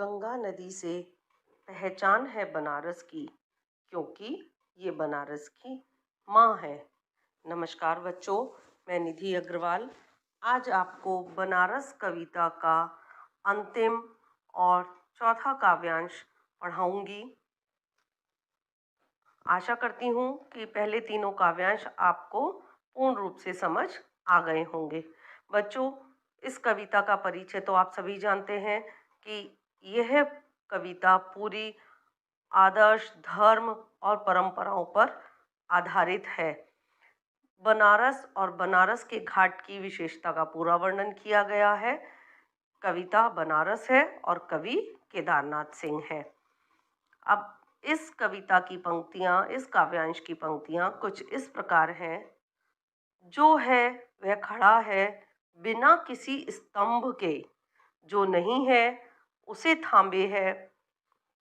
गंगा नदी से पहचान है बनारस की, क्योंकि ये बनारस की माँ है। नमस्कार बच्चों, मैं निधि अग्रवाल आज आपको बनारस कविता का अंतिम और चौथा काव्यांश पढ़ाऊंगी। आशा करती हूँ कि पहले तीनों काव्यांश आपको पूर्ण रूप से समझ आ गए होंगे। बच्चों, इस कविता का परिचय तो आप सभी जानते हैं कि यह कविता पूरी आदर्श, धर्म और परंपराओं पर आधारित है। बनारस और बनारस के घाट की विशेषता का पूरा वर्णन किया गया है। कविता बनारस है और कवि केदारनाथ सिंह है। अब इस कविता की पंक्तियां, इस काव्यांश की पंक्तियां कुछ इस प्रकार हैं। जो है वह खड़ा है बिना किसी स्तंभ के, जो नहीं है उसे थामे है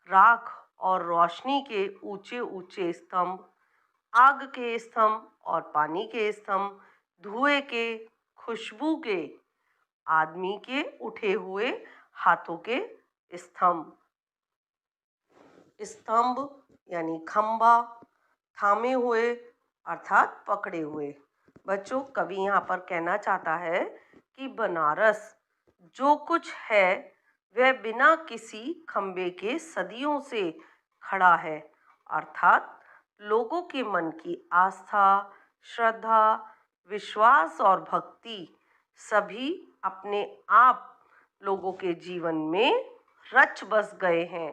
राख और रोशनी के ऊंचे ऊंचे स्तंभ, आग के स्तंभ और पानी के स्तंभ, धुएं के, खुशबू के, आदमी के उठे हुए हाथों के स्तंभ। स्तंभ यानी खंबा, थामे हुए अर्थात पकड़े हुए। बच्चों, कवि यहाँ पर कहना चाहता है कि बनारस जो कुछ है वह बिना किसी खंबे के सदियों से खड़ा है, अर्थात लोगों के मन की आस्था, श्रद्धा, विश्वास और भक्ति सभी अपने आप लोगों के जीवन में रच बस गए हैं।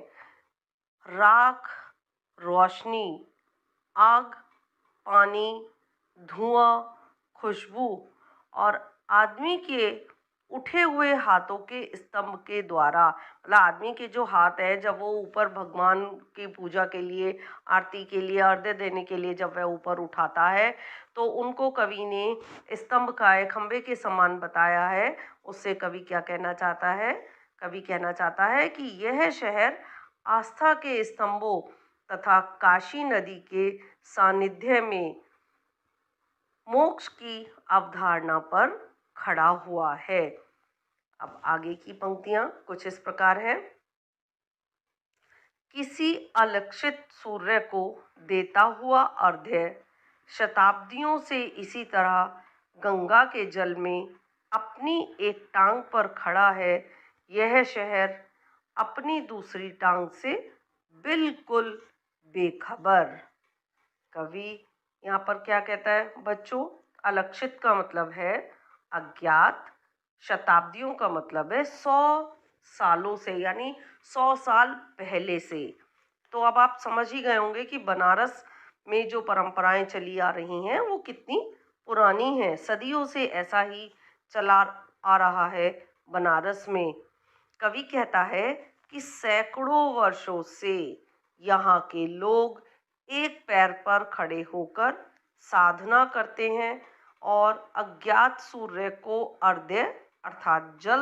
राख, रोशनी, आग, पानी, धुआं, खुशबू और आदमी के उठे हुए हाथों के स्तंभ के द्वारा, मतलब आदमी के जो हाथ है जब वो ऊपर भगवान की पूजा के लिए, आरती के लिए, अर्घ्य देने के लिए जब वह ऊपर उठाता है तो उनको कवि ने स्तंभ का है, खंबे के समान बताया है। उससे कवि क्या कहना चाहता है? कवि कहना चाहता है कि यह शहर आस्था के स्तंभों तथा काशी नदी के सानिध्य में मोक्ष की अवधारणा पर खड़ा हुआ है। अब आगे की पंक्तियां कुछ इस प्रकार है। किसी अलक्षित सूर्य को देता हुआ अर्घ्य शताब्दियों से इसी तरह गंगा के जल में अपनी एक टांग पर खड़ा है। यह शहर अपनी दूसरी टांग से बिल्कुल बेखबर। कवि यहाँ पर क्या कहता है बच्चों? अलक्षित का मतलब है अज्ञात, शताब्दियों का मतलब है 100 सालों से, यानी 100 साल पहले से। तो अब आप समझ ही गए होंगे कि बनारस में जो परंपराएं चली आ रही हैं वो कितनी पुरानी हैं। सदियों से ऐसा ही चला आ रहा है बनारस में। कवि कहता है कि सैकड़ों वर्षों से यहाँ के लोग एक पैर पर खड़े होकर साधना करते हैं और अज्ञात सूर्य को अर्घ्य अर्थात जल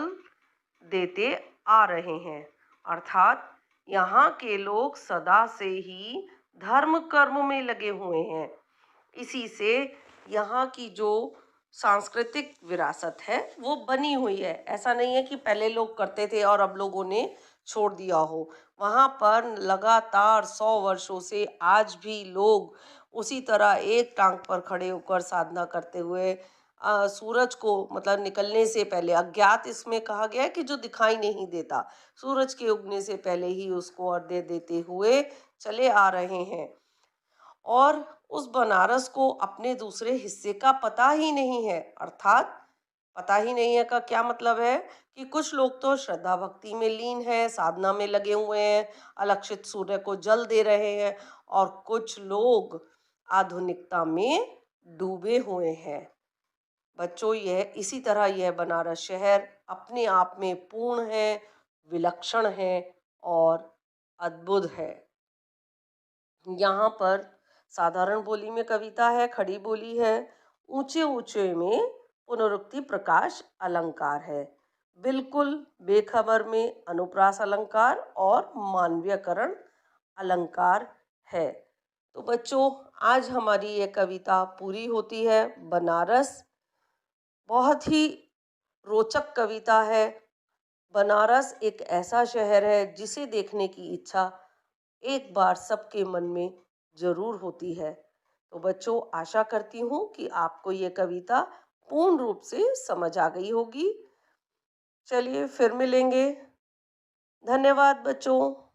देते आ रहे हैं। अर्थात यहाँ के लोग सदा से ही धर्म कर्म में लगे हुए हैं। इसी से यहाँ की जो सांस्कृतिक विरासत है वो बनी हुई है। ऐसा नहीं है कि पहले लोग करते थे और अब लोगों ने छोड़ दिया हो। वहाँ पर लगातार 100 वर्षों से आज भी लोग उसी तरह एक टांग पर खड़े होकर साधना करते हुए सूरज को, मतलब निकलने से पहले, अज्ञात इसमें कहा गया है कि जो दिखाई नहीं देता, सूरज के उगने से पहले ही उसको अर्घ्य देते हुए चले आ रहे हैं। और उस बनारस को अपने दूसरे हिस्से का पता ही नहीं है। अर्थात पता ही नहीं है का क्या मतलब है कि कुछ लोग तो श्रद्धा भक्ति में लीन हैं, साधना में लगे हुए हैं, अलक्षित सूर्य को जल दे रहे हैं, और कुछ लोग आधुनिकता में डूबे हुए हैं। बच्चों, यह इसी तरह यह बनारस शहर अपने आप में पूर्ण है, विलक्षण है और अद्भुत है। यहाँ पर साधारण बोली में कविता है, खड़ी बोली है, ऊंचे ऊंचे में पुनरुक्ति प्रकाश अलंकार है, बिल्कुल बेखबर में अनुप्रास अलंकार और मानव्यकरण अलंकार है। तो बच्चों, आज हमारी ये कविता पूरी होती है। बनारस बहुत ही रोचक कविता है। बनारस एक ऐसा शहर है जिसे देखने की इच्छा एक बार सबके मन में जरूर होती है। तो बच्चों, आशा करती हूँ कि आपको ये कविता पूर्ण रूप से समझ आ गई होगी। चलिए फिर मिलेंगे। धन्यवाद बच्चों।